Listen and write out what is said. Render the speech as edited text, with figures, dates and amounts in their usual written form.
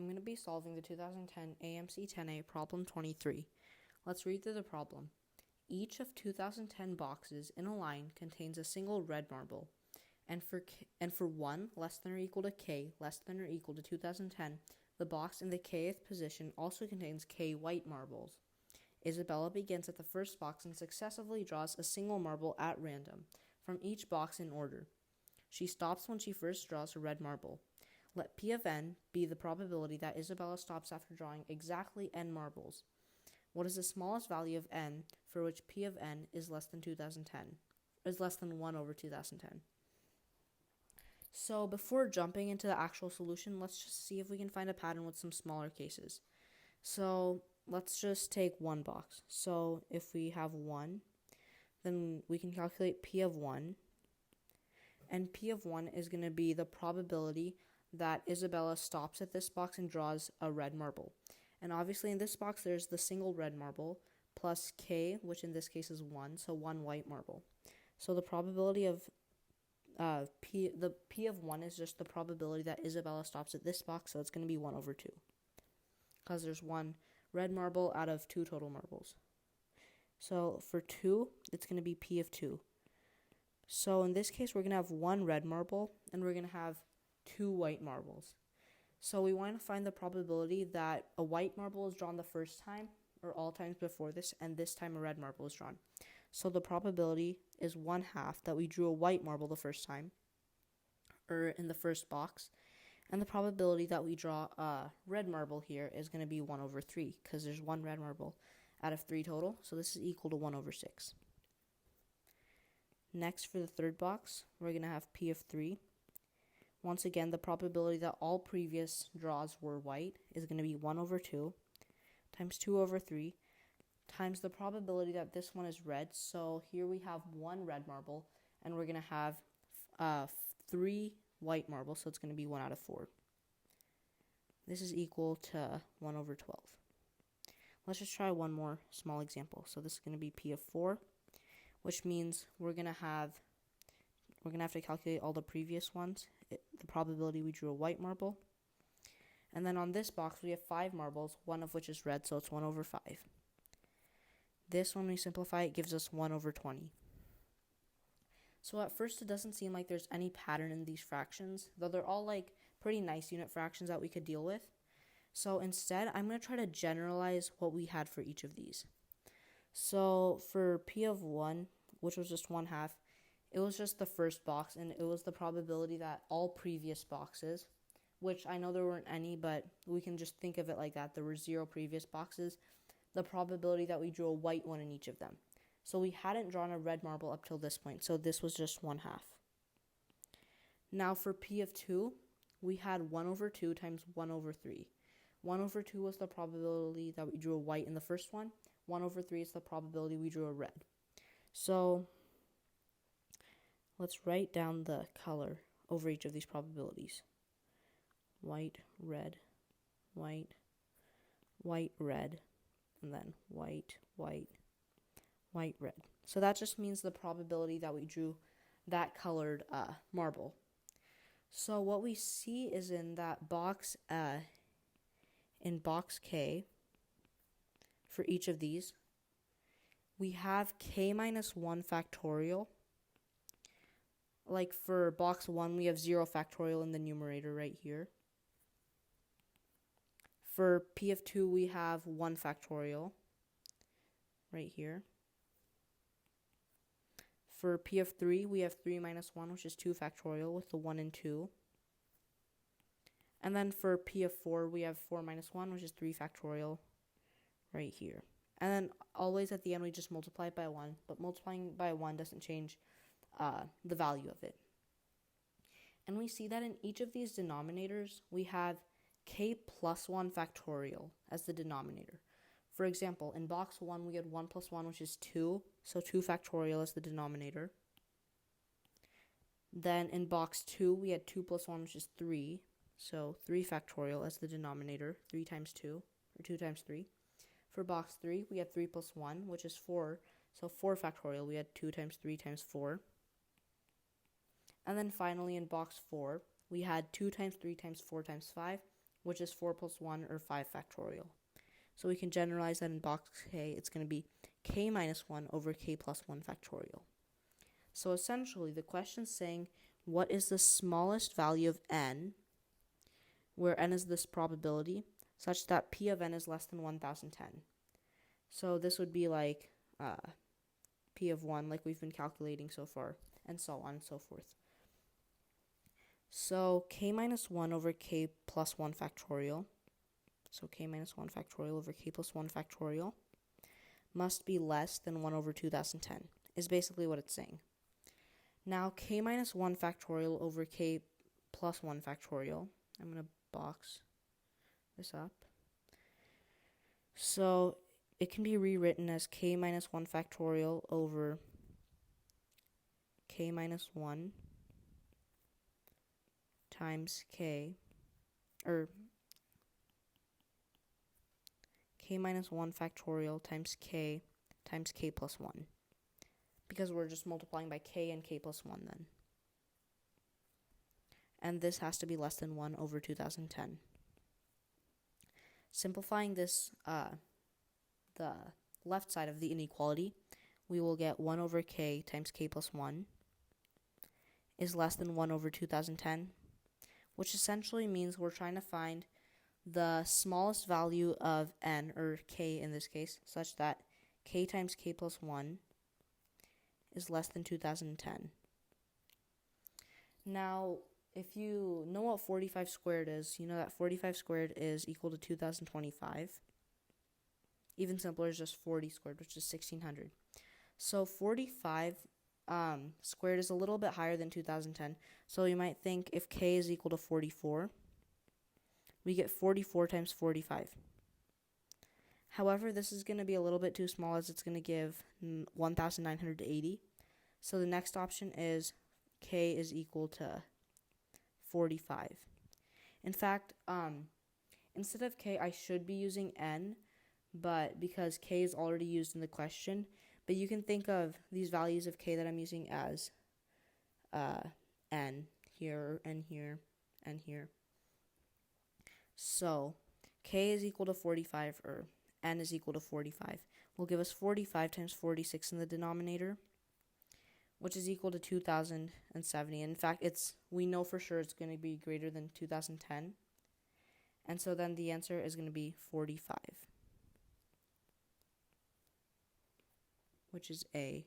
I'm going to be solving the 2010 AMC 10A problem 23. Let's read through the problem. Each of 2010 boxes in a line contains a single red marble, and for 1 less than or equal to k less than or equal to 2010, the box in the kth position also contains k white marbles. Isabella begins at the first box and successively draws a single marble at random from each box in order. She stops when she first draws a red marble. Let P of n be the probability that Isabella stops after drawing exactly n marbles. What is the smallest value of n for which P of n is less than 1 over 2010? So before jumping into the actual solution, let's just see if we can find a pattern with some smaller cases. So let's just take one box. So if we have 1, then we can calculate P of 1. And P of 1 is going to be the probability that Isabella stops at this box and draws a red marble. And obviously in this box there's the single red marble plus k, which in this case is 1, so 1 white marble. So the probability of P of 1 is just the probability that Isabella stops at this box, so it's going to be 1 over 2. Because there's 1 red marble out of 2 total marbles. So for 2, it's going to be P of 2. So in this case, we're going to have 1 red marble, and we're going to have 2 white marbles. So we want to find the probability that a white marble is drawn the first time, or all times before this, and this time a red marble is drawn. So the probability is 1/2 that we drew a white marble the first time, or in the first box, and the probability that we draw a red marble here is going to be 1 over 3, because there's 1 red marble out of 3 total, so this is equal to 1 over 6. Next, for the third box, we're going to have P of 3. Once again, the probability that all previous draws were white is going to be 1 over 2 times 2 over 3 times the probability that this one is red. So here we have 1 red marble, and we're going to have 3 white marbles, so it's going to be 1 out of 4. This is equal to 1 over 12. Let's just try one more small example. So this is going to be P of 4, which means we're going to have to calculate all the previous ones, the probability we drew a white marble. And then on this box, we have 5 marbles, 1 of which is red, so it's 1 over 5. This, when we simplify it, gives us 1 over 20. So at first, it doesn't seem like there's any pattern in these fractions, though they're all like pretty nice unit fractions that we could deal with. So instead, I'm going to try to generalize what we had for each of these. So for P of 1, which was just 1/2, it was just the first box, and it was the probability that all previous boxes, which I know there weren't any, but we can just think of it like that. There were 0 previous boxes. The probability that we drew a white one in each of them. So we hadn't drawn a red marble up till this point, so this was just 1/2. Now for P of 2, we had 1 over 2 times 1 over 3. 1 over 2 was the probability that we drew a white in the first one. 1 over 3 is the probability we drew a red. So let's write down the color over each of these probabilities. White, red, white, white, red, and then white, white, white, red. So that just means the probability that we drew that colored marble. So what we see is in that box, in box K, for each of these, we have k minus 1 factorial. Like for box 1, we have 0 factorial in the numerator right here. For P of 2, we have 1 factorial right here. For P of 3, we have 3 minus 1, which is 2 factorial with the 1 and 2. And then for P of 4, we have 4 minus 1, which is 3 factorial right here. And then always at the end, we just multiply it by 1. But multiplying by 1 doesn't change the value of it. And we see that in each of these denominators, we have k plus 1 factorial as the denominator. For example, in box 1, we had 1 plus 1, which is 2, so 2 factorial as the denominator. Then in box 2, we had 2 plus 1, which is 3, so 3 factorial as the denominator, 3 times 2, or 2 times 3. For box 3, we had 3 plus 1, which is 4, so 4 factorial, we had 2 times 3 times 4. And then finally in box 4, we had 2 times 3 times 4 times 5, which is 4 plus 1 or 5 factorial. So we can generalize that in box K. It's going to be K minus 1 over K plus 1 factorial. So essentially, the question's saying, what is the smallest value of n, where n is this probability, such that P of n is less than 1010. So this would be like P of 1, like we've been calculating so far, and so on and so forth. So K minus 1 over K plus 1 factorial, so K minus 1 factorial over K plus 1 factorial, must be less than 1 over 2010, is basically what it's saying. Now, K minus 1 factorial over K plus 1 factorial, I'm going to box this up. So it can be rewritten as K minus 1 factorial over K minus 1 times K, or K minus 1 factorial times K plus 1. Because we're just multiplying by K and K plus 1 then. And this has to be less than 1 over 2010. Simplifying this, the left side of the inequality, we will get 1 over K times K plus 1 is less than 1 over 2010, which essentially means we're trying to find the smallest value of n, or K in this case, such that K times K plus 1 is less than 2010. Now, if you know what 45 squared is, you know that 45 squared is equal to 2025. Even simpler is just 40 squared, which is 1600. So 45 squared is a little bit higher than 2010. So you might think if K is equal to 44, we get 44 times 45. However, this is going to be a little bit too small, as it's going to give 1,980. So the next option is K is equal to 45. In fact, instead of K, I should be using N, but because K is already used in the question, but you can think of these values of K that I'm using as N here, and here, and here. So K is equal to 45, or N is equal to 45, will give us 45 times 46 in the denominator, which is equal to 2070. In fact, we know for sure it's going to be greater than 2010. And so then the answer is going to be 45, which is A.